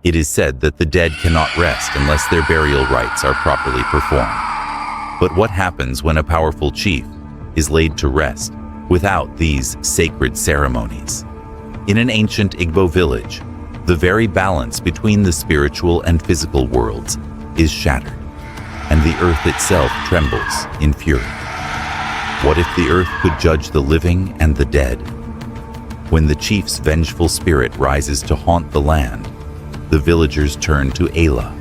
It is said that the dead cannot rest unless their burial rites are properly performed. But what happens when a powerful chief is laid to rest without these sacred ceremonies? In an ancient Igbo village, the very balance between the spiritual and physical worlds is shattered, and the earth itself trembles in fury. What if the earth could judge the living and the dead? When the chief's vengeful spirit rises to haunt the land, the villagers turn to Ayla,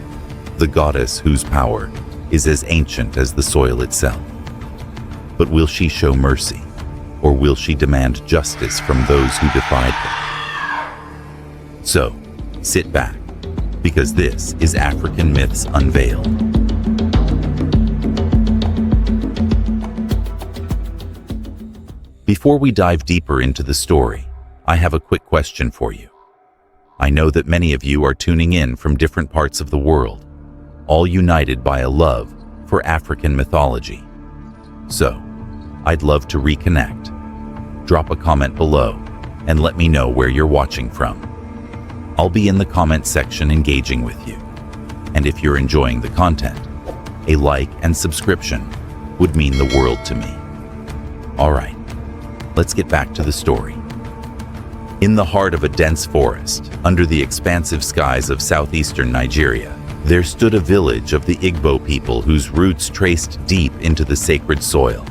the goddess whose power is as ancient as the soil itself. But will she show mercy, or will she demand justice from those who defied her? So, sit back, because this is African Myths Unveiled. Before we dive deeper into the story, I have a quick question for you. I know that many of you are tuning in from different parts of the world, all united by a love for African mythology. So, I'd love to reconnect. Drop a comment below and let me know where you're watching from. I'll be in the comment section engaging with you. And if you're enjoying the content, a like and subscription would mean the world to me. All right, let's get back to the story. In the heart of a dense forest, under the expansive skies of southeastern Nigeria, there stood a village of the Igbo people whose roots traced deep into the sacred soil.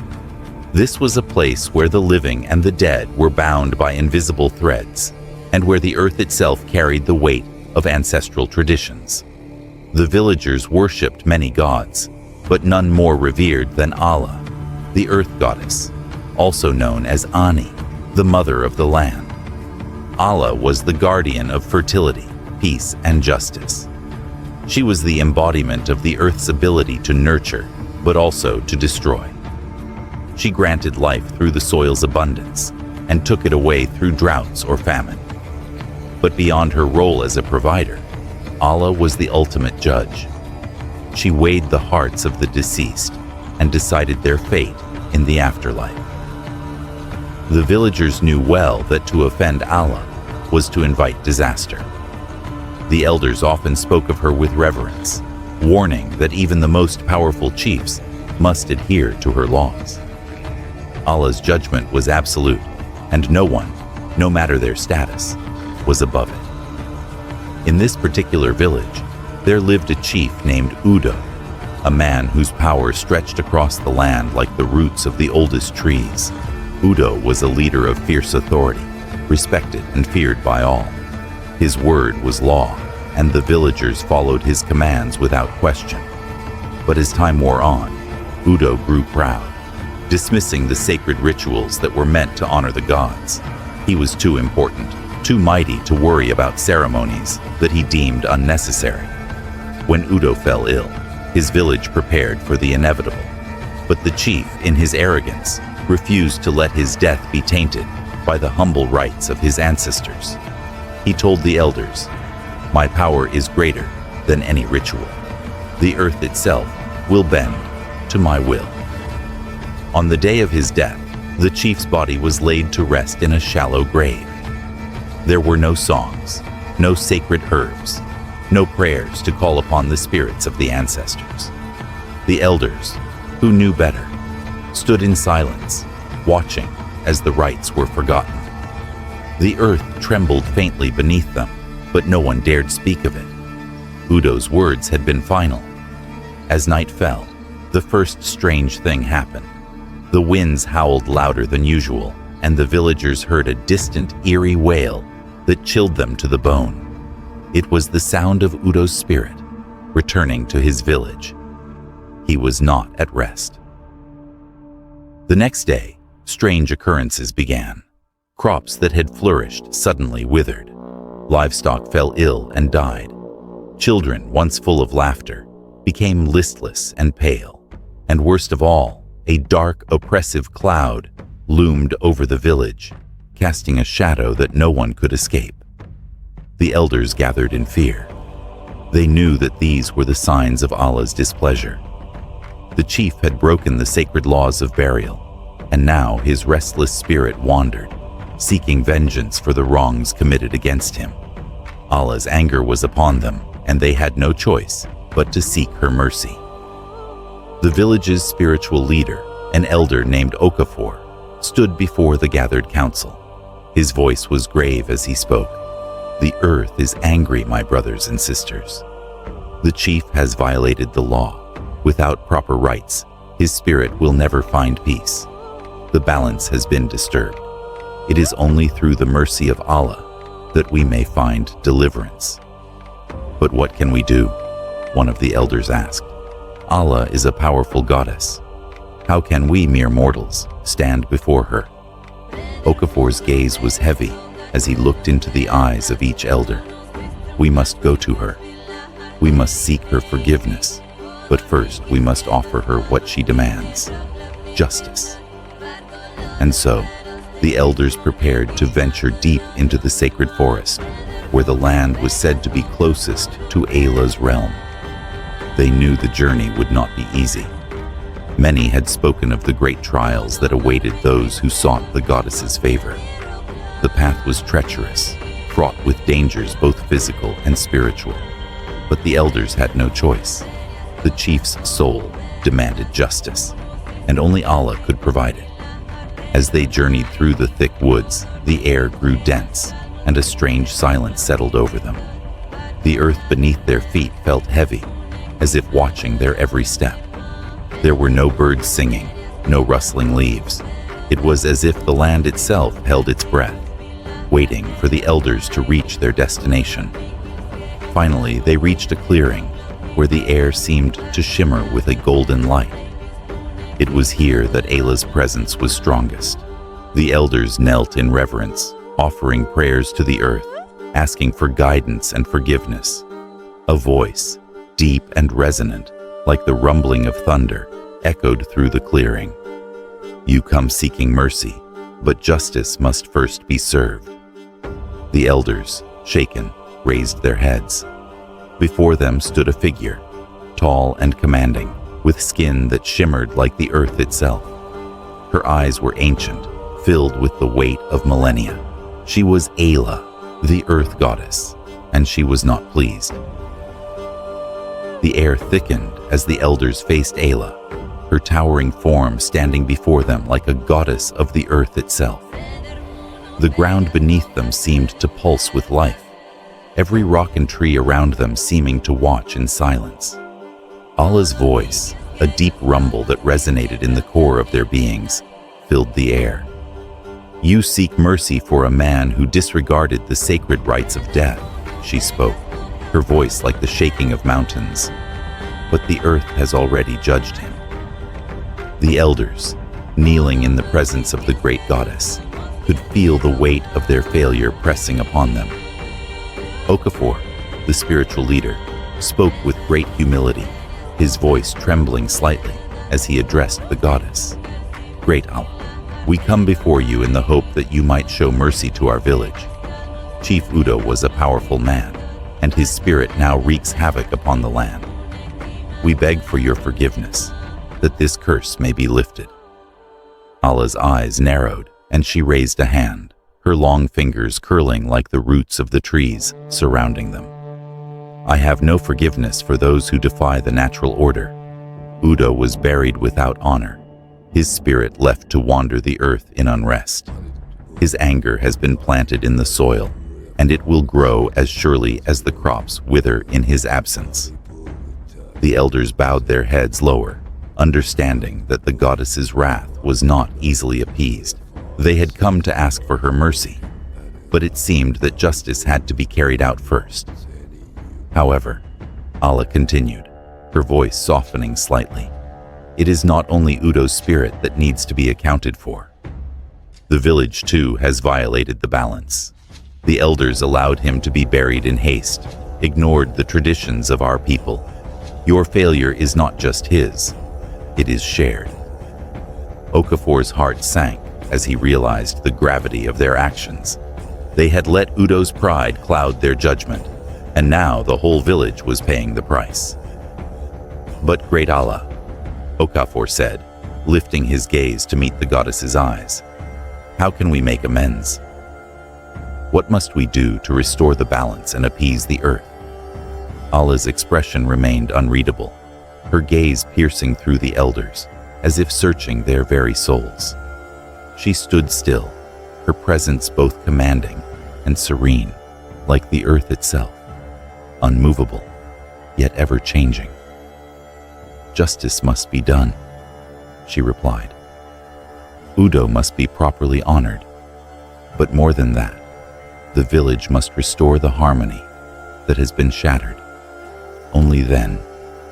This was a place where the living and the dead were bound by invisible threads, and where the earth itself carried the weight of ancestral traditions. The villagers worshipped many gods, but none more revered than Allah, the earth goddess, also known as Ani, the mother of the land. Allah was the guardian of fertility, peace, and justice. She was the embodiment of the earth's ability to nurture, but also to destroy. She granted life through the soil's abundance, and took it away through droughts or famine. But beyond her role as a provider, Allah was the ultimate judge. She weighed the hearts of the deceased and decided their fate in the afterlife. The villagers knew well that to offend Allah was to invite disaster. The elders often spoke of her with reverence, warning that even the most powerful chiefs must adhere to her laws. Allah's judgment was absolute, and no one, no matter their status, was above it. In this particular village, there lived a chief named Udo, a man whose power stretched across the land like the roots of the oldest trees. Udo was a leader of fierce authority, respected and feared by all. His word was law, and the villagers followed his commands without question. But as time wore on, Udo grew proud, dismissing the sacred rituals that were meant to honor the gods. He was too important, too mighty to worry about ceremonies that he deemed unnecessary. When Udo fell ill, his village prepared for the inevitable. But the chief, in his arrogance, refused to let his death be tainted by the humble rites of his ancestors. He told the elders, "My power is greater than any ritual. The earth itself will bend to my will." On the day of his death, the chief's body was laid to rest in a shallow grave. There were no songs, no sacred herbs, no prayers to call upon the spirits of the ancestors. The elders, who knew better, stood in silence, watching as the rites were forgotten. The earth trembled faintly beneath them, but no one dared speak of it. Udo's words had been final. As night fell, the first strange thing happened. The winds howled louder than usual, and the villagers heard a distant, eerie wail that chilled them to the bone. It was the sound of Udo's spirit returning to his village. He was not at rest. The next day, strange occurrences began. Crops that had flourished suddenly withered. Livestock fell ill and died. Children, once full of laughter, became listless and pale. And worst of all, a dark, oppressive cloud loomed over the village, casting a shadow that no one could escape. The elders gathered in fear. They knew that these were the signs of Allah's displeasure. The chief had broken the sacred laws of burial, and now his restless spirit wandered, seeking vengeance for the wrongs committed against him. Allah's anger was upon them, and they had no choice but to seek her mercy. The village's spiritual leader, an elder named Okafor, stood before the gathered council. His voice was grave as he spoke. "The earth is angry, my brothers and sisters. The chief has violated the law. Without proper rites, his spirit will never find peace. The balance has been disturbed. It is only through the mercy of Allah that we may find deliverance." "But what can we do?" one of the elders asked. "Allah is a powerful goddess. How can we mere mortals stand before her?" Okafor's gaze was heavy as he looked into the eyes of each elder. "We must go to her. We must seek her forgiveness. But first we must offer her what she demands: justice." And so, the elders prepared to venture deep into the sacred forest, where the land was said to be closest to Allah's realm. They knew the journey would not be easy. Many had spoken of the great trials that awaited those who sought the goddess's favor. The path was treacherous, fraught with dangers both physical and spiritual. But the elders had no choice. The chief's soul demanded justice, and only Allah could provide it. As they journeyed through the thick woods, the air grew dense, and a strange silence settled over them. The earth beneath their feet felt heavy, as if watching their every step. There were no birds singing, no rustling leaves. It was as if the land itself held its breath, waiting for the elders to reach their destination. Finally, they reached a clearing where the air seemed to shimmer with a golden light. It was here that Allah's presence was strongest. The elders knelt in reverence, offering prayers to the earth, asking for guidance and forgiveness. A voice, deep and resonant, like the rumbling of thunder, echoed through the clearing. "You come seeking mercy, but justice must first be served." The elders, shaken, raised their heads. Before them stood a figure, tall and commanding, with skin that shimmered like the earth itself. Her eyes were ancient, filled with the weight of millennia. She was Ayla, the earth goddess, and she was not pleased. The air thickened as the elders faced Ayla, her towering form standing before them like a goddess of the earth itself. The ground beneath them seemed to pulse with life, every rock and tree around them seeming to watch in silence. Allah's voice, a deep rumble that resonated in the core of their beings, filled the air. "You seek mercy for a man who disregarded the sacred rites of death," she spoke, her voice like the shaking of mountains. "But the earth has already judged him." The elders, kneeling in the presence of the great goddess, could feel the weight of their failure pressing upon them. Okafor, the spiritual leader, spoke with great humility, his voice trembling slightly as he addressed the goddess. "Great Allah, we come before you in the hope that you might show mercy to our village. Chief Udo was a powerful man, and his spirit now wreaks havoc upon the land. We beg for your forgiveness, that this curse may be lifted." Allah's eyes narrowed, and she raised a hand, her long fingers curling like the roots of the trees surrounding them. "I have no forgiveness for those who defy the natural order. Udo was buried without honor, his spirit left to wander the earth in unrest. His anger has been planted in the soil, and it will grow as surely as the crops wither in his absence." The elders bowed their heads lower, understanding that the goddess's wrath was not easily appeased. They had come to ask for her mercy, but it seemed that justice had to be carried out first. However, Allah continued, her voice softening slightly. "It is not only Udo's spirit that needs to be accounted for. The village, too, has violated the balance. The elders allowed him to be buried in haste, ignored the traditions of our people. Your failure is not just his, it is shared." Okafor's heart sank as he realized the gravity of their actions. They had let Udo's pride cloud their judgment, and now the whole village was paying the price. "But great Allah," Okafor said, lifting his gaze to meet the goddess's eyes, "how can we make amends?" What must we do to restore the balance and appease the earth? Allah's expression remained unreadable, her gaze piercing through the elders, as if searching their very souls. She stood still, her presence both commanding and serene, like the earth itself, unmovable, yet ever-changing. Justice must be done, she replied. Udo must be properly honored. But more than that, the village must restore the harmony that has been shattered. Only then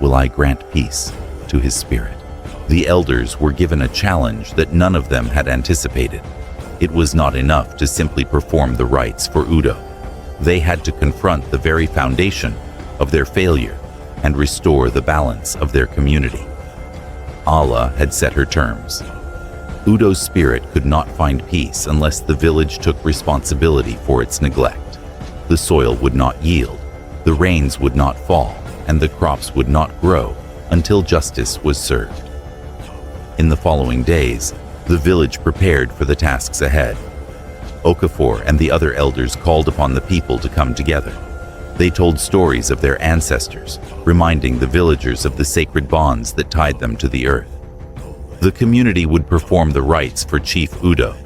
will I grant peace to his spirit. The elders were given a challenge that none of them had anticipated. It was not enough to simply perform the rites for Udo. They had to confront the very foundation of their failure and restore the balance of their community. Allah had set her terms. Udo's spirit could not find peace unless the village took responsibility for its neglect. The soil would not yield, the rains would not fall, and the crops would not grow until justice was served. In the following days, the village prepared for the tasks ahead. Okafor and the other elders called upon the people to come together. They told stories of their ancestors, reminding the villagers of the sacred bonds that tied them to the earth. The community would perform the rites for Chief Udo,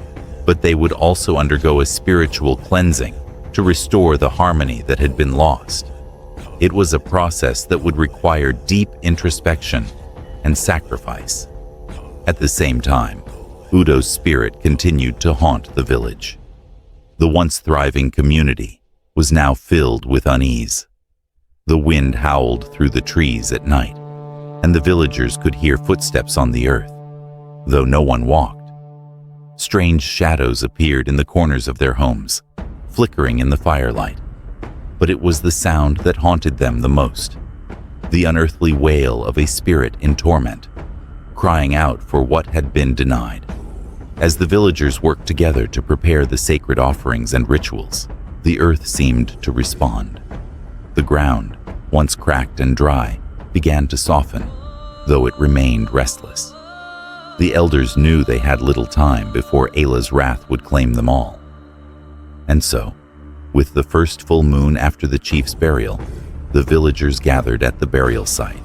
but they would also undergo a spiritual cleansing to restore the harmony that had been lost. It was a process that would require deep introspection and sacrifice. At the same time, Udo's spirit continued to haunt the village. The once thriving community was now filled with unease. The wind howled through the trees at night, and the villagers could hear footsteps on the earth, though no one walked. Strange shadows appeared in the corners of their homes, flickering in the firelight. But it was the sound that haunted them the most, the unearthly wail of a spirit in torment, crying out for what had been denied. As the villagers worked together to prepare the sacred offerings and rituals, the earth seemed to respond. The ground, once cracked and dry, began to soften, though it remained restless. The elders knew they had little time before Allah's wrath would claim them all. And so, with the first full moon after the chief's burial, the villagers gathered at the burial site.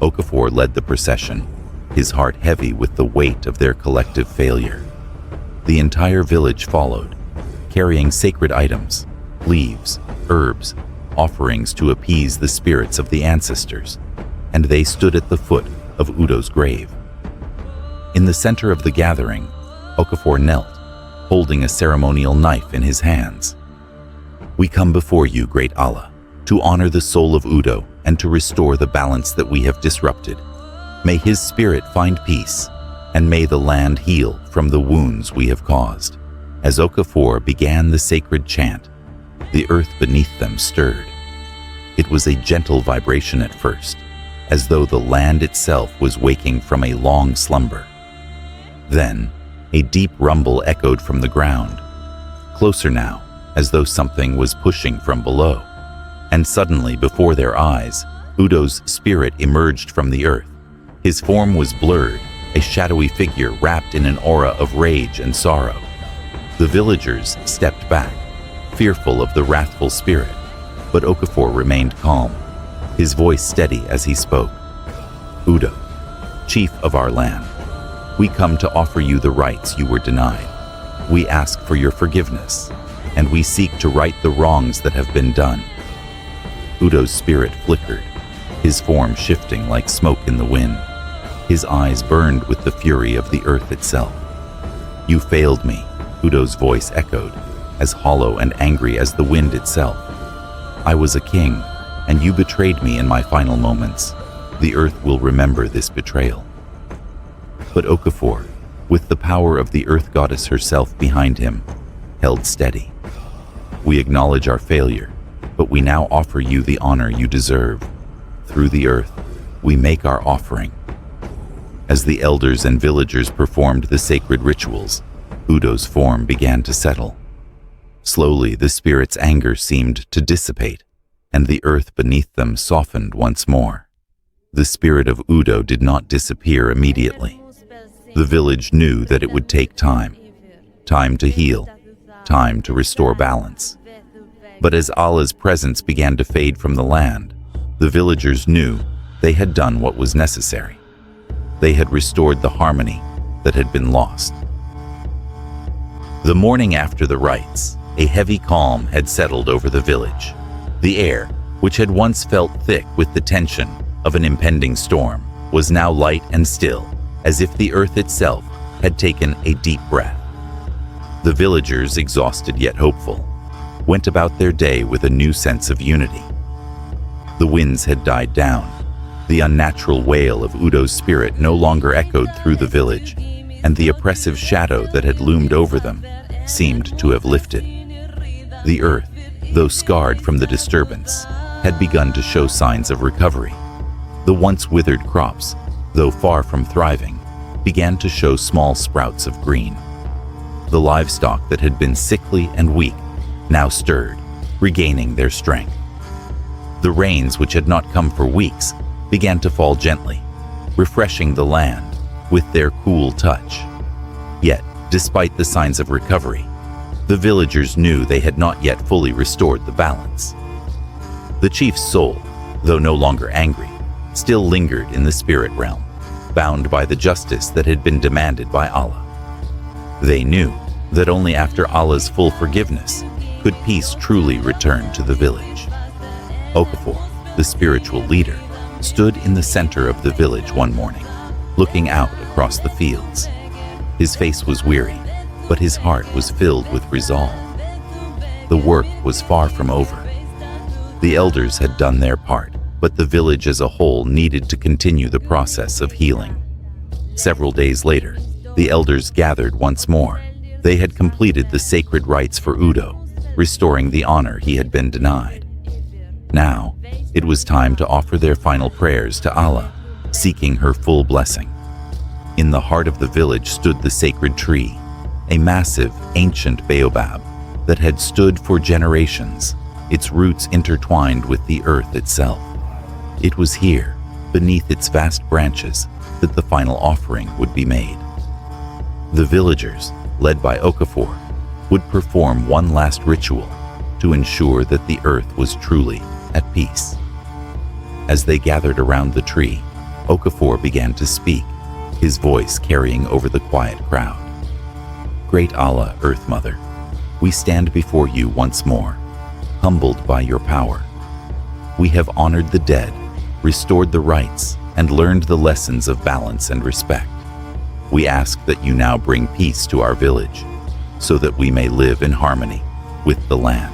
Okafor led the procession, his heart heavy with the weight of their collective failure. The entire village followed, carrying sacred items, leaves, herbs, offerings to appease the spirits of the ancestors, and they stood at the foot of Udo's grave. In the center of the gathering, Okafor knelt, holding a ceremonial knife in his hands. "We come before you, great Allah, to honor the soul of Udo and to restore the balance that we have disrupted. May his spirit find peace, and may the land heal from the wounds we have caused." As Okafor began the sacred chant, the earth beneath them stirred. It was a gentle vibration at first, as though the land itself was waking from a long slumber. Then, a deep rumble echoed from the ground, closer now, as though something was pushing from below. And suddenly, before their eyes, Udo's spirit emerged from the earth. His form was blurred, a shadowy figure wrapped in an aura of rage and sorrow. The villagers stepped back, fearful of the wrathful spirit, but Okafor remained calm, his voice steady as he spoke. "Udo, chief of our land, we come to offer you the rights you were denied. We ask for your forgiveness, and we seek to right the wrongs that have been done." Udo's spirit flickered, his form shifting like smoke in the wind. His eyes burned with the fury of the earth itself. "You failed me," Udo's voice echoed, as hollow and angry as the wind itself. "I was a king, and you betrayed me in my final moments. The earth will remember this betrayal." But Okafor, with the power of the earth goddess herself behind him, held steady. "We acknowledge our failure, but we now offer you the honor you deserve. Through the earth, we make our offering." As the elders and villagers performed the sacred rituals, Udo's form began to settle. Slowly, the spirit's anger seemed to dissipate, and the earth beneath them softened once more. The spirit of Udo did not disappear immediately. The village knew that it would take time to heal, time to restore balance. But as Allah's presence began to fade from the land, the villagers knew they had done what was necessary. They had restored the harmony that had been lost. The morning after the rites, a heavy calm had settled over the village. The air, which had once felt thick with the tension of an impending storm, was now light and still, as if the earth itself had taken a deep breath. The villagers, exhausted yet hopeful, went about their day with a new sense of unity. The winds had died down. The unnatural wail of Udo's spirit no longer echoed through the village, and the oppressive shadow that had loomed over them seemed to have lifted. The earth, though scarred from the disturbance, had begun to show signs of recovery. The once withered crops, though far from thriving, began to show small sprouts of green. The livestock that had been sickly and weak now stirred, regaining their strength. The rains, which had not come for weeks, began to fall gently, refreshing the land with their cool touch. Yet, despite the signs of recovery, the villagers knew they had not yet fully restored the balance. The chief's soul, though no longer angry, still lingered in the spirit realm, bound by the justice that had been demanded by Allah. They knew that only after Allah's full forgiveness could peace truly return to the village. Okafor, the spiritual leader, stood in the center of the village one morning, looking out across the fields. His face was weary, but his heart was filled with resolve. The work was far from over. The elders had done their part, but the village as a whole needed to continue the process of healing. Several days later, the elders gathered once more. They had completed the sacred rites for Udo, restoring the honor he had been denied. Now, it was time to offer their final prayers to Allah, seeking her full blessing. In the heart of the village stood the sacred tree, a massive, ancient baobab that had stood for generations, its roots intertwined with the earth itself. It was here, beneath its vast branches, that the final offering would be made. The villagers, led by Okafor, would perform one last ritual to ensure that the earth was truly at peace. As they gathered around the tree, Okafor began to speak, his voice carrying over the quiet crowd. Great Allah, Earth Mother, we stand before you once more, humbled by your power. We have honored the dead, restored the rites, and learned the lessons of balance and respect. We ask that you now bring peace to our village, so that we may live in harmony with the land.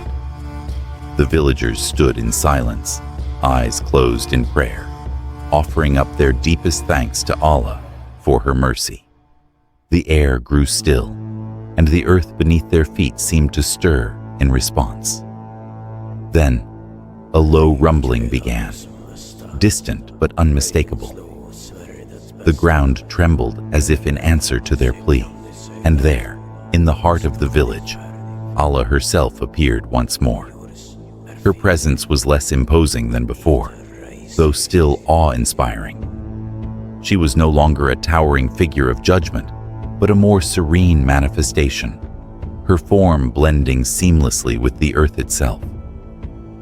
The villagers stood in silence, eyes closed in prayer, offering up their deepest thanks to Allah for her mercy. The air grew still, and the earth beneath their feet seemed to stir in response. Then, a low rumbling began, distant but unmistakable. The ground trembled as if in answer to their plea, and there, in the heart of the village, Allah herself appeared once more. Her presence was less imposing than before, though still awe-inspiring. She was no longer a towering figure of judgment, but a more serene manifestation, her form blending seamlessly with the earth itself.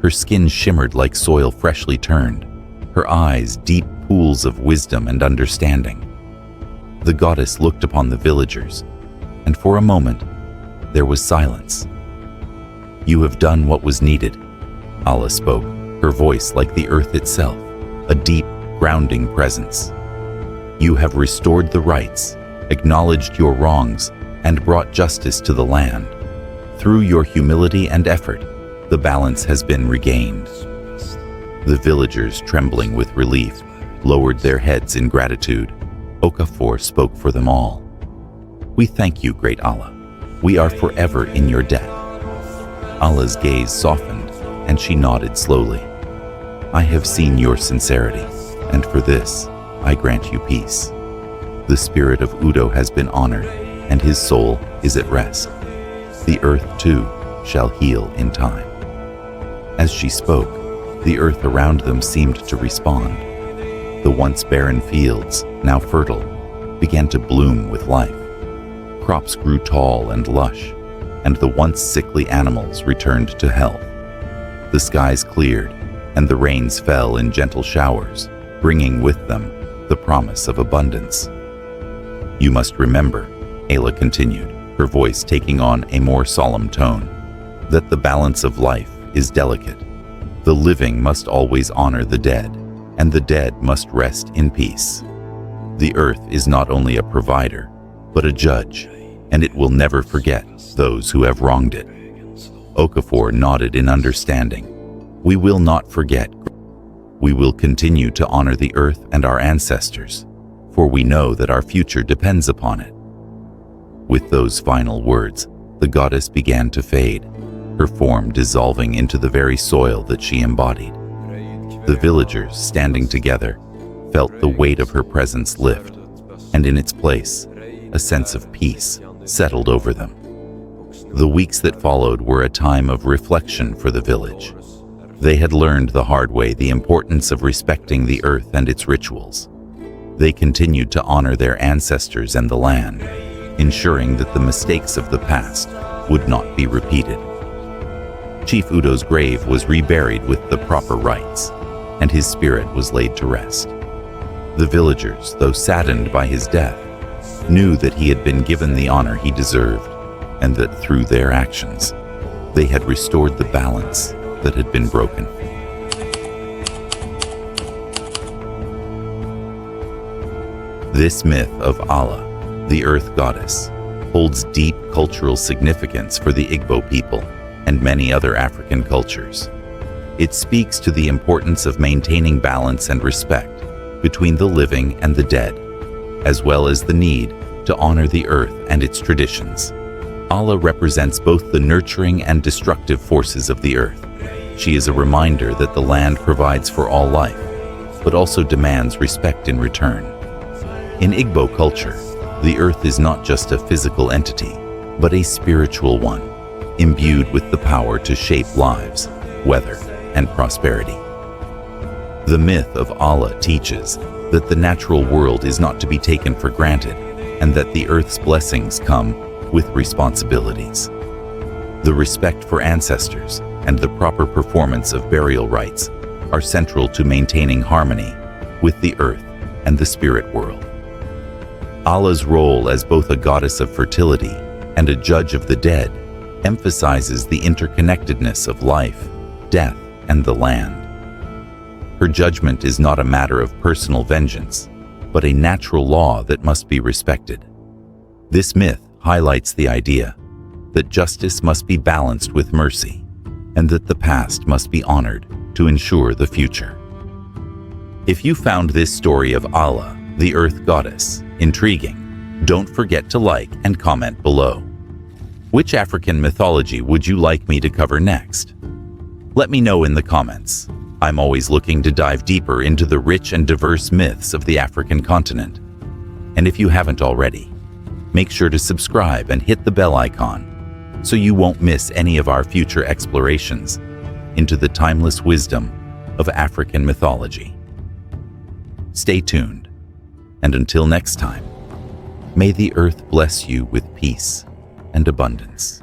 Her skin shimmered like soil freshly turned, her eyes deep pools of wisdom and understanding. The goddess looked upon the villagers, and for a moment, there was silence. You have done what was needed, Allah spoke, her voice like the earth itself, a deep, grounding presence. You have restored the rites, acknowledged your wrongs, and brought justice to the land. Through your humility and effort, the balance has been regained. The villagers, trembling with relief, lowered their heads in gratitude. Okafor spoke for them all. We thank you, great Allah. We are forever in your debt. Allah's gaze softened, and she nodded slowly. I have seen your sincerity, and for this, I grant you peace. The spirit of Udo has been honored, and his soul is at rest. The earth, too, shall heal in time. As she spoke, the earth around them seemed to respond. The once barren fields, now fertile, began to bloom with life. Crops grew tall and lush, and the once sickly animals returned to health. The skies cleared, and the rains fell in gentle showers, bringing with them the promise of abundance. "You must remember," Ayla continued, her voice taking on a more solemn tone, "that the balance of life is delicate. The living must always honor the dead, and the dead must rest in peace. The earth is not only a provider, but a judge, and it will never forget those who have wronged it." Okafor nodded in understanding. "We will not forget. We will continue to honor the earth and our ancestors, for we know that our future depends upon it." With those final words, the goddess began to fade, her form dissolving into the very soil that she embodied. The villagers, standing together, felt the weight of her presence lift, and in its place, a sense of peace settled over them. The weeks that followed were a time of reflection for the village. They had learned the hard way the importance of respecting the earth and its rituals. They continued to honor their ancestors and the land, ensuring that the mistakes of the past would not be repeated. Chief Udo's grave was reburied with the proper rites, and his spirit was laid to rest. The villagers, though saddened by his death, knew that he had been given the honor he deserved, and that through their actions, they had restored the balance that had been broken. This myth of Allah, the earth goddess, holds deep cultural significance for the Igbo people and many other African cultures. It speaks to the importance of maintaining balance and respect between the living and the dead, as well as the need to honor the earth and its traditions. Allah represents both the nurturing and destructive forces of the earth. She is a reminder that the land provides for all life, but also demands respect in return. In Igbo culture, the earth is not just a physical entity, but a spiritual one, imbued with the power to shape lives, weather, and prosperity. The myth of Allah teaches that the natural world is not to be taken for granted, and that the earth's blessings come with responsibilities. The respect for ancestors and the proper performance of burial rites are central to maintaining harmony with the earth and the spirit world. Allah's role as both a goddess of fertility and a judge of the dead emphasizes the interconnectedness of life, death, and the land. Her judgment is not a matter of personal vengeance, but a natural law that must be respected. This myth highlights the idea that justice must be balanced with mercy, and that the past must be honored to ensure the future. If you found this story of Allah, the earth goddess, intriguing, don't forget to like and comment below. Which African mythology would you like me to cover next? Let me know in the comments. I'm always looking to dive deeper into the rich and diverse myths of the African continent. And if you haven't already, make sure to subscribe and hit the bell icon so you won't miss any of our future explorations into the timeless wisdom of African mythology. Stay tuned, and until next time, may the earth bless you with peace and abundance.